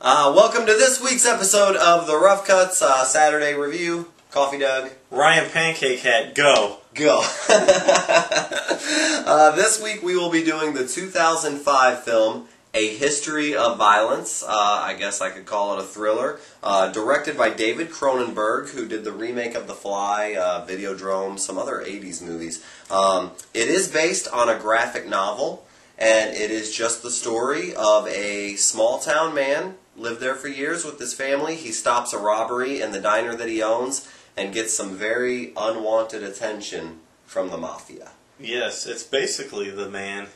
Welcome to this week's episode of the Rough Cuts Saturday Review. Coffee Doug. Ryan Pancake Hat, go. Go. This week we will be doing the 2005 film, A History of Violence. I guess I could call it a thriller. Directed by David Cronenberg, who did the remake of The Fly, Videodrome, some other 80s movies. It is based on a graphic novel, and it is just the story of a small-town man, lived there for years with his family. He stops a robbery in the diner that he owns and gets some very unwanted attention from the mafia. Yes, it's basically the man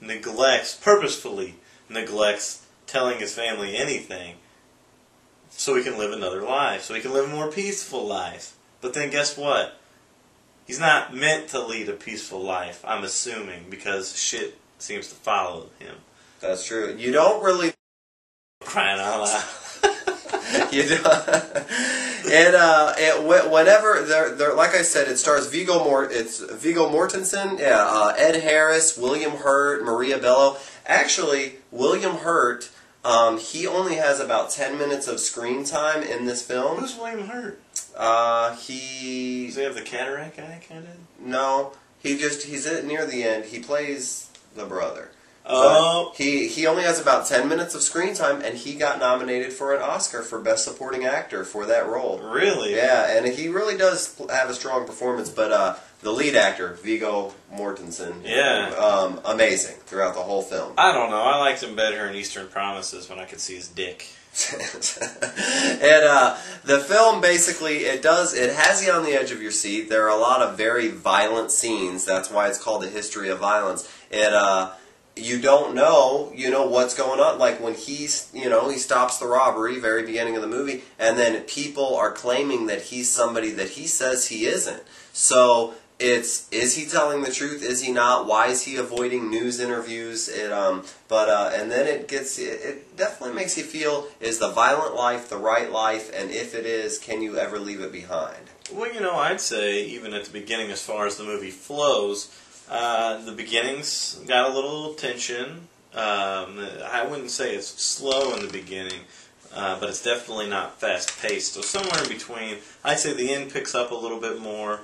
purposefully neglects telling his family anything so he can live another life, so he can live a more peaceful life. But then guess what? He's not meant to lead a peaceful life, I'm assuming, because shit seems to follow him. That's true. You don't really... Crying out loud. You do. Whenever they're like I said, it stars Viggo Mortensen, Ed Harris, William Hurt, Maria Bello. Actually, William Hurt, he only has about 10 minutes of screen time in this film. Who's William Hurt? Does he have the cataract guy kind of? No, he's near the end. He plays the brother. Oh. He only has about 10 minutes of screen time, and he got nominated for an Oscar for Best Supporting Actor for that role. Really? Yeah, and he really does have a strong performance, but the lead actor, Viggo Mortensen, amazing throughout the whole film. I don't know. I liked him better in Eastern Promises when I could see his dick. And the film basically, it has you on the edge of your seat. There are a lot of very violent scenes. That's why it's called A History of Violence. You don't know, what's going on. Like when he stops the robbery, very beginning of the movie, and then people are claiming that he's somebody that he says he isn't. So is he telling the truth? Is he not? Why is he avoiding news interviews? And then it definitely makes you feel, is the violent life the right life? And if it is, can you ever leave it behind? Well, I'd say even at the beginning, as far as the movie flows, the beginnings got a little tension. I wouldn't say it's slow in the beginning, but it's definitely not fast-paced. So somewhere in between, I'd say the end picks up a little bit more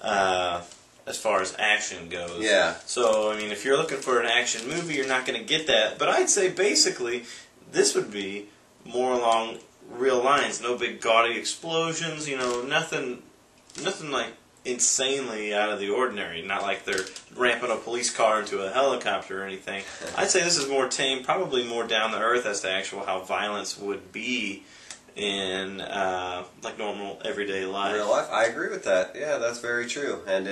as far as action goes. Yeah. So, if you're looking for an action movie, you're not going to get that. But I'd say basically this would be more along real lines. No big gaudy explosions, nothing like insanely out of the ordinary. Not like they're ramping a police car into a helicopter or anything. I'd say this is more tame, probably more down to earth as to how violence would be in like normal everyday life. Real life, I agree with that. Yeah, that's very true. And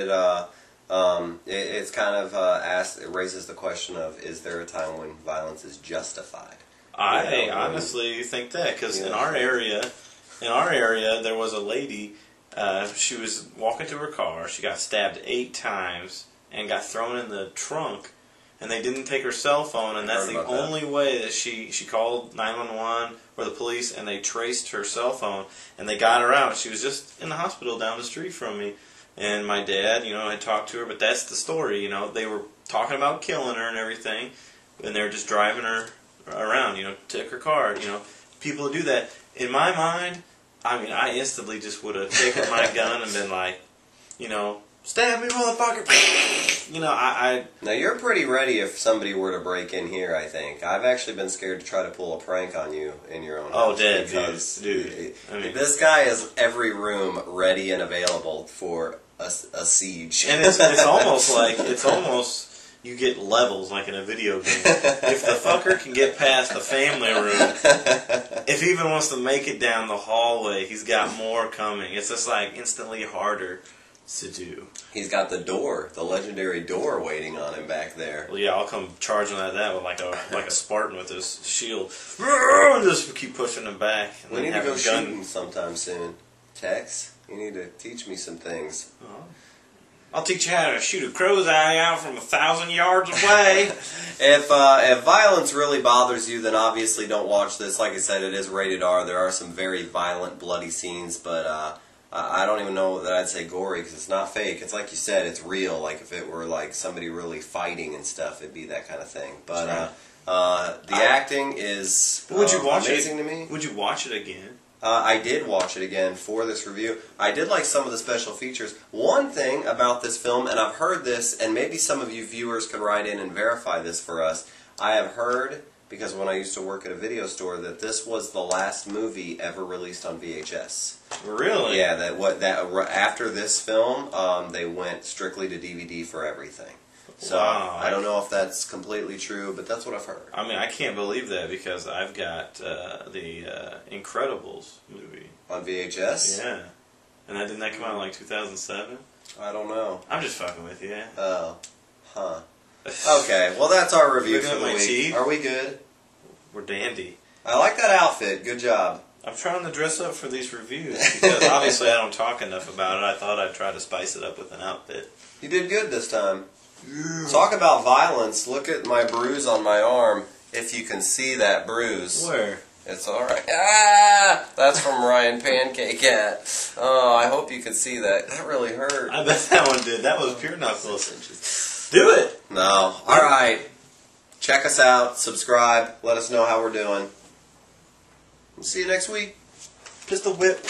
it's kind of it raises the question of, is there a time when violence is justified? I honestly think that, because in our area there was a lady. She was walking to her car. She got stabbed 8 times and got thrown in the trunk. And they didn't take her cell phone, and that's the only way that she called 911 or the police, and they traced her cell phone, and they got her out. She was just in the hospital down the street from me. And my dad, had talked to her, but that's the story. They were talking about killing her and everything, and they were just driving her around, took her car. People who do that, in my mind, I instantly just would have taken my gun and been like, stab me, motherfucker. Now, you're pretty ready if somebody were to break in here, I think. I've actually been scared to try to pull a prank on you in your own house. Oh, dead, dude. This guy has every room ready and available for a siege. And it's almost you get levels like in a video game. If the fucker can get past the family room, if he even wants to make it down the hallway, he's got more coming. It's just like instantly harder to do. He's got the legendary door waiting on him back there. Well, yeah, I'll come charging at that with like a Spartan with his shield. And just keep pushing him back. And we need to go shooting sometime soon. Tex, you need to teach me some things. I'll teach you how to shoot a crow's eye out from 1,000 yards away. If violence really bothers you, then obviously don't watch this. Like I said, it is rated R. There are some very violent, bloody scenes, but I don't even know that I'd say gory, because it's not fake. It's like you said, it's real. Like if it were like somebody really fighting and stuff, it'd be that kind of thing. But The acting is amazing to me. Would you watch it again? I did watch it again for this review. I did like some of the special features. One thing about this film, and I've heard this, and maybe some of you viewers can write in and verify this for us. I have heard, because when I used to work at a video store, that this was the last movie ever released on VHS. Really? Yeah. After this film, they went strictly to DVD for everything. So wow. I don't know if that's completely true, but that's what I've heard. I mean, I can't believe that because I've got the Incredibles movie On VHS? Yeah, and didn't that come out in like 2007? I don't know. I'm just fucking with you. Oh, huh. Okay, well that's our review Looking for at the my week. teeth? Are we good? We're dandy. I like that outfit. Good job. I'm trying to dress up for these reviews because obviously I don't talk enough about it. I thought I'd try to spice it up with an outfit. You did good this time. Talk about violence. Look at my bruise on my arm. If you can see that bruise. Where? It's alright. Ah! That's from Ryan Pancake Cat. Oh, I hope you could see that. That really hurt. I bet that one did. That was pure knuckles. Do it! No. Alright. Check us out. Subscribe. Let us know how we're doing. We'll see you next week. Just a whip.